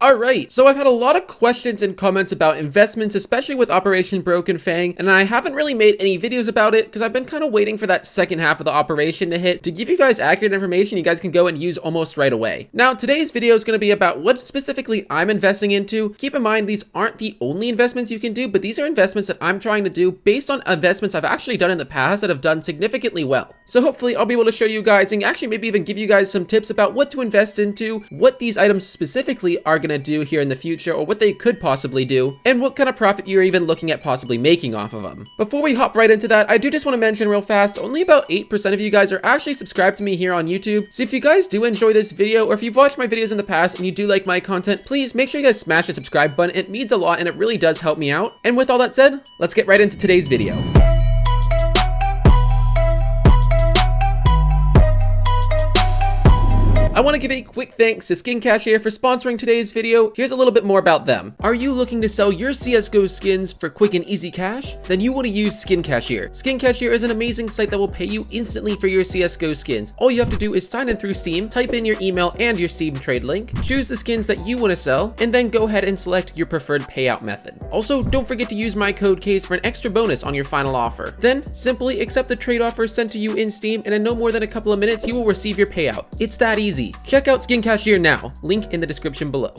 Alright, so I've had a lot of questions and comments about investments, especially with Operation Broken Fang, and I haven't really made any videos about it because I've been kind of waiting for that second half of the operation to hit to give you guys accurate information you guys can go and use almost right away. Now, today's video is going to be about what specifically I'm investing into. Keep in mind, these aren't the only investments you can do, but these are investments that I'm trying to do based on investments I've actually done in the past that have done significantly well. So hopefully I'll be able to show you guys and actually maybe even give you guys some tips about what to invest into, what these items specifically are going to do here in the future, or what they could possibly do, and what kind of profit you're even looking at possibly making off of them. Before we hop right into that, I do just want to mention real fast, only about 8% of you guys are actually subscribed to me here on YouTube. So if you guys do enjoy this video, or if you've watched my videos in the past and you do like my content, please make sure you guys smash the subscribe button. It means a lot and it really does help me out. And with all that said, let's get right into today's video. I want to give a quick thanks to Skin Cashier for sponsoring today's video. Here's a little bit more about them. Are you looking to sell your CSGO skins for quick and easy cash? Then you want to use Skin Cashier. Skin Cashier is an amazing site that will pay you instantly for your CSGO skins. All you have to do is sign in through Steam, type in your email and your Steam trade link, choose the skins that you want to sell, and then go ahead and select your preferred payout method. Also, don't forget to use my code CAZE for an extra bonus on your final offer. Then, simply accept the trade offer sent to you in Steam, and in no more than a couple of minutes, you will receive your payout. It's that easy. Check out Skin Cashier now, link in the description below.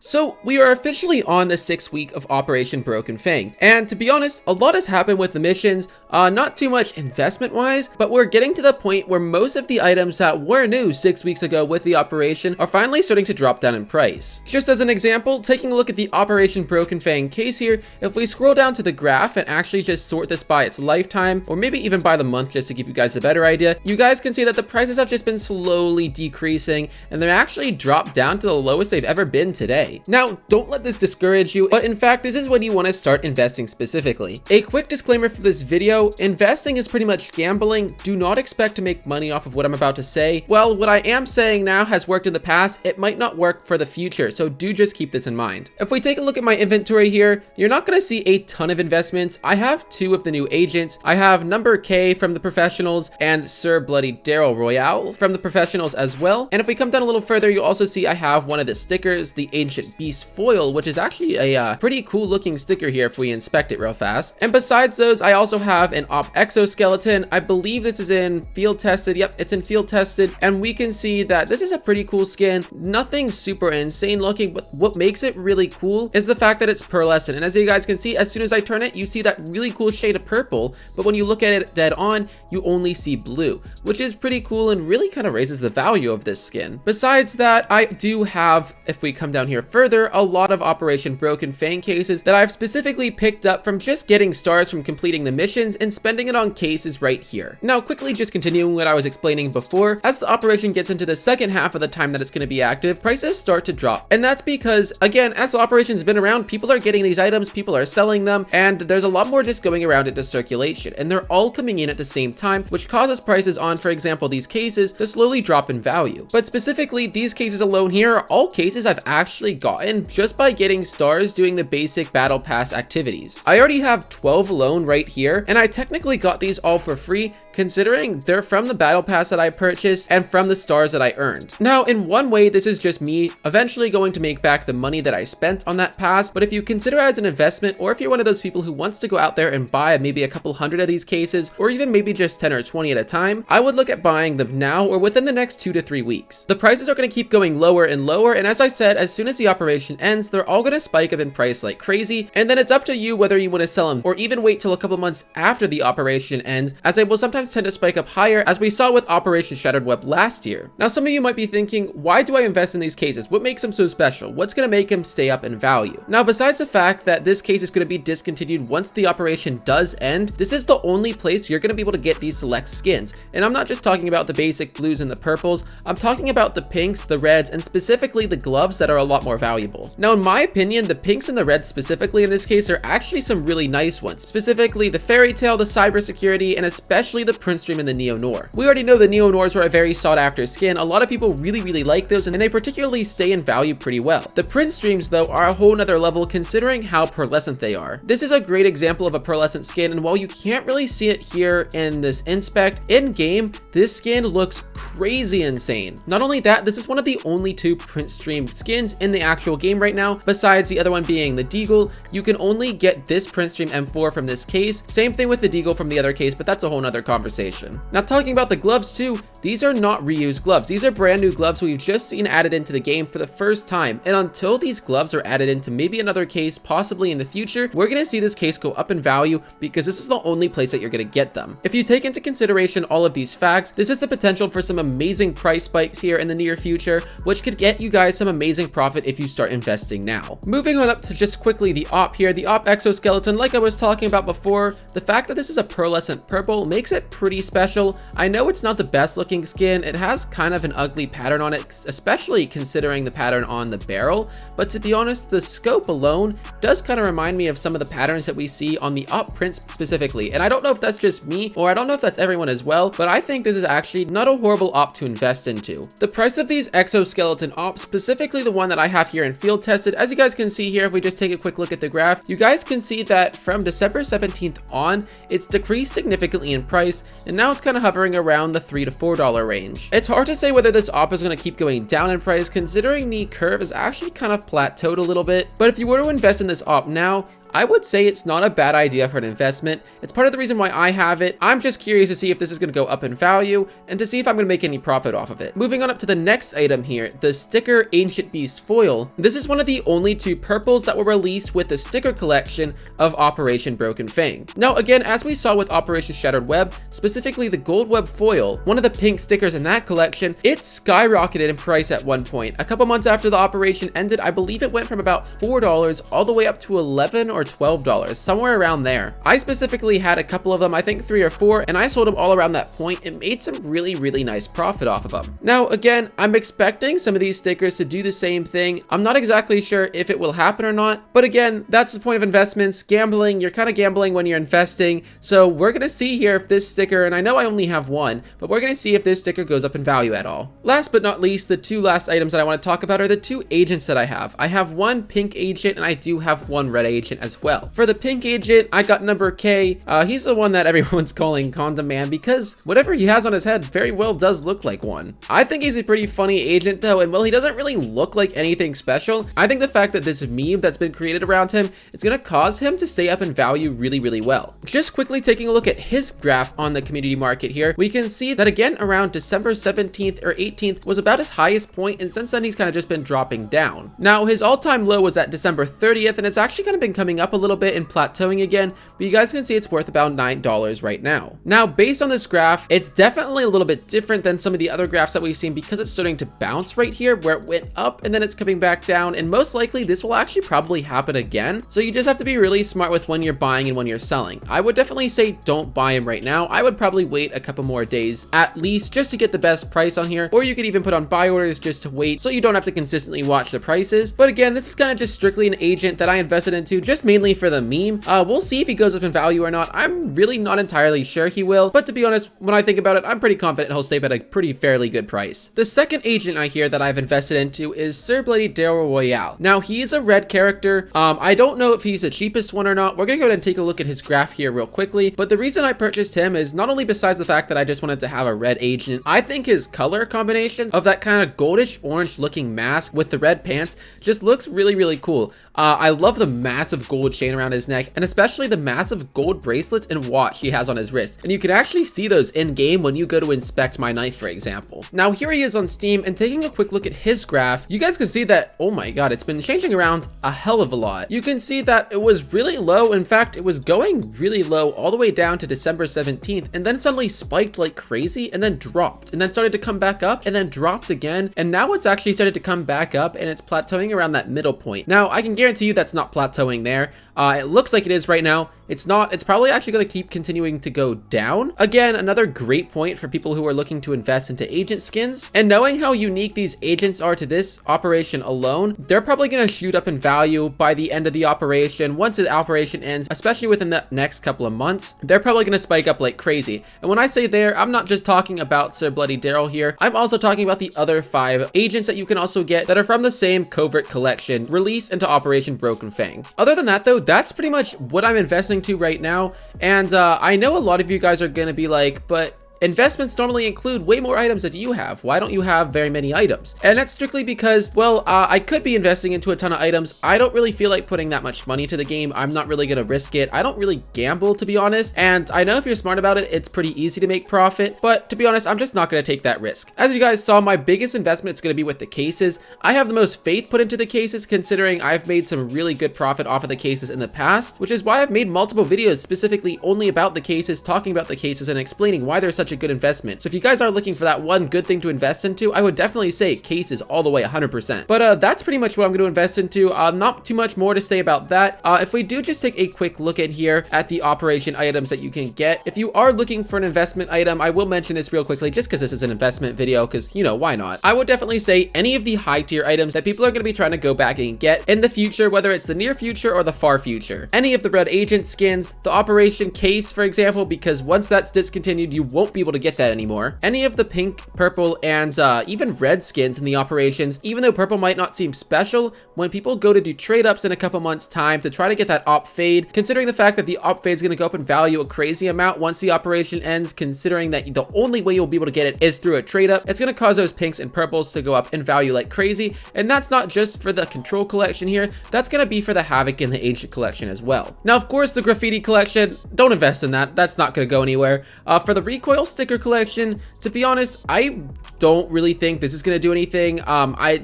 So we are officially on the 6th week of Operation Broken Fang, and to be honest, a lot has happened with the missions, not too much investment wise, but we're getting to the point where most of the items that were new 6 weeks ago with the operation are finally starting to drop down in price. Just as an example, taking a look at the Operation Broken Fang case here, if we scroll down to the graph and actually just sort this by its lifetime, or maybe even by the month just to give you guys a better idea, you guys can see that the prices have just been slowly decreasing, and they're actually dropped down to the lowest they've ever been today. Now, don't let this discourage you, but in fact, this is when you want to start investing specifically. A quick disclaimer for this video, investing is pretty much gambling. Do not expect to make money off of what I'm about to say. Well, what I am saying now has worked in the past. It might not work for the future, so do just keep this in mind. If we take a look at my inventory here, you're not going to see a ton of investments. I have 2 of the new agents. I have Number K from the Professionals and Sir Bloody Daryl Royale from the Professionals as well. And if we come down a little further, you'll also see I have one of the stickers, the Ancient Beast foil, which is actually a pretty cool looking sticker here if we inspect it real fast. And besides those, I also have an Exoskeleton. I believe this is in field tested. Yep, it's in field tested, and we can see that this is a pretty cool skin. Nothing super insane looking, but what makes it really cool is the fact that it's pearlescent. And as you guys can see, as soon as I turn it, you see that really cool shade of purple, but when you look at it dead on, you only see blue, which is pretty cool and really kind of raises the value of this skin. Besides that, I do have, if we come down here further, a lot of Operation Broken Fang cases that I've specifically picked up from just getting stars from completing the missions and spending it on cases right here. Now, quickly just continuing what I was explaining before, as the operation gets into the second half of the time that it's going to be active, prices start to drop. And that's because, again, as the operation's been around, people are getting these items, people are selling them, and there's a lot more just going around into circulation, and they're all coming in at the same time, which causes prices on, for example, these cases to slowly drop in value. But specifically, these cases alone here are all cases I've actually gotten just by getting stars doing the basic battle pass activities. I already have 12 alone right here, and I technically got these all for free considering they're from the battle pass that I purchased and from the stars that I earned. Now, in one way, this is just me eventually going to make back the money that I spent on that pass, but if you consider it as an investment, or if you're one of those people who wants to go out there and buy maybe a couple hundred of these cases, or even maybe just 10 or 20 at a time, I would look at buying them now or within the next 2 to 3 weeks. The prices are going to keep going lower and lower, and as I said, as soon as the operation ends, they're all going to spike up in price like crazy, and then it's up to you whether you want to sell them or even wait till a couple months after the operation ends, as they will sometimes tend to spike up higher, as we saw with Operation Shattered Web last year. Now, some of you might be thinking, why do I invest in these cases? What makes them so special? What's going to make them stay up in value? Now, besides the fact that this case is going to be discontinued once the operation does end, this is the only place you're going to be able to get these select skins. And I'm not just talking about the basic blues and the purples, I'm talking about the pinks, the reds, and specifically the gloves that are a lot more more valuable. Now, in my opinion, the pinks and the reds specifically in this case are actually some really nice ones, specifically the Fairy Tale, the Cybersecurity, and especially the Prince Dream and the Neo Noir. We already know the Neo Noirs are a very sought after skin. A lot of people really like those, and they particularly stay in value pretty well. The Prince Dreams though are a whole nother level considering how pearlescent they are. This is a great example of a pearlescent skin, and while you can't really see it here in this inspect, in game, this skin looks crazy insane. Not only that, this is one of the only 2 Prince Dream skins in the actual game right now, besides the other one being the Deagle. You can only get this Prince Dream M4 from this case. Same thing with the Deagle from the other case, but that's a whole nother conversation. Now, talking about the gloves too, these are not reused gloves. These are brand new gloves we've just seen added into the game for the first time, and until these gloves are added into maybe another case, possibly in the future, we're gonna see this case go up in value because this is the only place that you're gonna get them. If you take into consideration all of these facts, this is the potential for some amazing price spikes here in the near future, which could get you guys some amazing profit if you start investing now. Moving on up to just quickly the op here, the op Exoskeleton, like I was talking about before, the fact that this is a pearlescent purple makes it pretty special. I know it's not the best looking skin, it has kind of an ugly pattern on it, especially considering the pattern on the barrel, but to be honest, the scope alone does kind of remind me of some of the patterns that we see on the op prints specifically, and I don't know if that's just me, or I don't know if that's everyone as well, but I think this is actually not a horrible op to invest into. The price of these Exoskeleton ops, specifically the one that I have here in field tested, as you guys can see here, if we just take a quick look at the graph, you guys can see that from December 17th on, it's decreased significantly in price, and now it's kind of hovering around the $3 to $4 range. It's hard to say whether this op is going to keep going down in price, considering the curve is actually kind of plateaued a little bit, but if you were to invest in this op now, I would say it's not a bad idea for an investment. It's part of the reason why I have it. I'm just curious to see if this is going to go up in value and to see if I'm going to make any profit off of it. Moving on up to the next item here, the sticker Ancient Beast foil. This is one of the only 2 purples that were released with the sticker collection of Operation Broken Fang. Now again, as we saw with Operation Shattered Web, specifically the gold web foil, one of the pink stickers in that collection, it skyrocketed in price at one point. A couple months after the operation ended, I believe it went from about $4 all the way up to $11 or $12, somewhere around there. I specifically had a couple of them, I think 3 or 4, and I sold them all around that point and made some really nice profit off of them. Now again, I'm expecting some of these stickers to do the same thing. I'm not exactly sure if it will happen or not, but again, that's the point of investments. Gambling, you're kind of gambling when you're investing, so we're gonna see here if this sticker, and I know I only have one, but we're gonna see if this sticker goes up in value at all. Last but not least, the 2 last items that I want to talk about are the 2 agents that I have. I have one pink agent and I do have one red agent as well. For the pink agent, I got number K. He's the one that everyone's calling Condom Man because whatever he has on his head very well does look like one. I think he's a pretty funny agent though, and while he doesn't really look like anything special, I think the fact that this meme that's been created around him is going to cause him to stay up in value really well. Just quickly taking a look at his graph on the community market here, we can see that again around December 17th or 18th was about his highest point, and since then he's kind of just been dropping down. Now his all-time low was at December 30th, and it's actually kind of been coming up a little bit and plateauing again, but you guys can see it's worth about $9 right now. Now based on this graph, it's definitely a little bit different than some of the other graphs that we've seen because it's starting to bounce right here where it went up and then it's coming back down, and most likely this will actually probably happen again. So you just have to be really smart with when you're buying and when you're selling. I would definitely say don't buy him right now. I would probably wait a couple more days at least just to get the best price on here, or you could even put on buy orders just to wait so you don't have to consistently watch the prices. But again, this is kind of just strictly an agent that I invested into just mainly for the meme. We'll see if he goes up in value or not. I'm really not entirely sure he will, but to be honest, when I think about it, I'm pretty confident he'll stay at a pretty fairly good price. The second agent I hear that I've invested into is Sir Bloody Daryl Royale. Now he is a red character. I don't know if he's the cheapest one or not. We're gonna go ahead and take a look at his graph here real quickly, but the reason I purchased him is not only besides the fact that I just wanted to have a red agent, I think his color combination of that kind of goldish orange looking mask with the red pants just looks really cool. I love the massive gold chain around his neck, and especially the massive gold bracelets and watch he has on his wrist. And you can actually see those in game when you go to inspect my knife, for example. Now here he is on Steam, and taking a quick look at his graph, you guys can see that, oh my god, it's been changing around a hell of a lot. You can see that it was really low. In fact, it was going really low all the way down to December 17th, and then suddenly spiked like crazy and then dropped, and then started to come back up and then dropped again, and now it's actually started to come back up and it's plateauing around that middle point. Now I can guarantee you that's not plateauing there. It looks like it is right now. It's probably actually going to keep continuing to go down. Again, another great point for people who are looking to invest into agent skins. And knowing how unique these agents are to this operation alone, they're probably going to shoot up in value by the end of the operation. Once the operation ends, especially within the next couple of months, they're probably going to spike up like crazy. And when I say there, I'm not just talking about Sir Bloody Daryl here. I'm also talking about the other 5 agents that you can also get that are from the same covert collection released into Operation Broken Fang. Other than that though, that's pretty much what I'm investing to right now. And I know a lot of you guys are going to be like, but investments normally include way more items that you have. Why don't you have very many items? And that's strictly because, well, I could be investing into a ton of items. I don't really feel like putting that much money to the game. I'm not really going to risk it. I don't really gamble, to be honest. And I know if you're smart about it, it's pretty easy to make profit. But to be honest, I'm just not going to take that risk. As you guys saw, my biggest investment is going to be with the cases. I have the most faith put into the cases, considering I've made some really good profit off of the cases in the past, which is why I've made multiple videos specifically only about the cases, talking about the cases and explaining why they're such a good investment. So if you guys are looking for that one good thing to invest into, I would definitely say cases all the way 100%. But that's pretty much what I'm going to invest into. Not too much more to say about that. If we do just take a quick look at here at the operation items that you can get, if you are looking for an investment item, I will mention this real quickly just because this is an investment video, because, you know, why not? I would definitely say any of the high tier items that people are going to be trying to go back and get in the future, whether it's the near future or the far future. Any of the red agent skins, the operation case, for example, because once that's discontinued, you won't be able to get that anymore. Any of the pink, purple, and even red skins in the operations, even though purple might not seem special, when people go to do trade ups in a couple months time to try to get that op fade, considering the fact that the op fade is going to go up in value a crazy amount once the operation ends, considering that the only way you'll be able to get it is through a trade up, it's going to cause those pinks and purples to go up in value like crazy. And that's not just for the control collection here, that's going to be for the havoc and the agent collection as well. Now, of course, the graffiti collection, don't invest in that. That's not going to go anywhere. For the recoil sticker collection, to be honest, I don't really think this is going to do anything.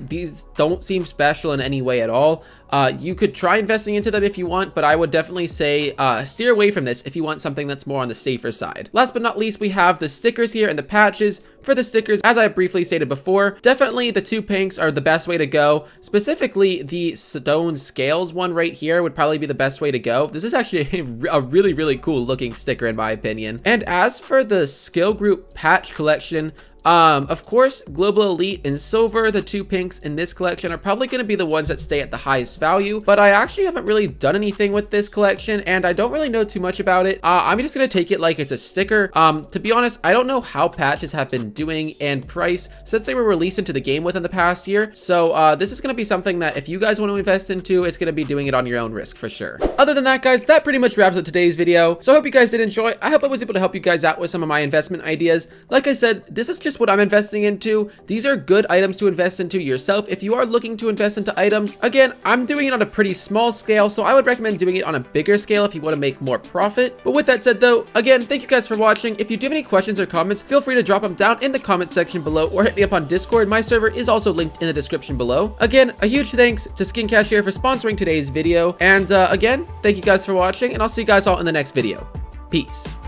These don't seem special in any way at all. You could try investing into them if you want, but I would definitely say steer away from this if you want something that's more on the safer side. Last but not least, we have the stickers here and the patches. For the stickers, as I briefly stated before, definitely the 2 pinks are the best way to go. Specifically, the stone scales one right here would probably be the best way to go. This is actually a really, really cool looking sticker in my opinion. And as for the skill group patch collection, of course, Global Elite and Silver, the 2 pinks in this collection, are probably going to be the ones that stay at the highest value, but I actually haven't really done anything with this collection, and I don't really know too much about it. I'm just going to take it like it's a sticker. To be honest, I don't know how patches have been doing and price since they were released into the game within the past year, so this is going to be something that if you guys want to invest into, it's going to be doing it on your own risk for sure. Other than that, guys, that pretty much wraps up today's video, so I hope you guys did enjoy. I hope I was able to help you guys out with some of my investment ideas. Like I said, this is just what I'm investing into. These are good items to invest into yourself if you are looking to invest into items. Again, I'm doing it on a pretty small scale, so I would recommend doing it on a bigger scale if you want to make more profit. But with that said though, again, thank you guys for watching. If you do have any questions or comments, feel free to drop them down in the comment section below or hit me up on Discord. My server is also linked in the description below. Again, a huge thanks to Skin Cashier for sponsoring today's video. And again, thank you guys for watching, and I'll see you guys all in the next video. Peace.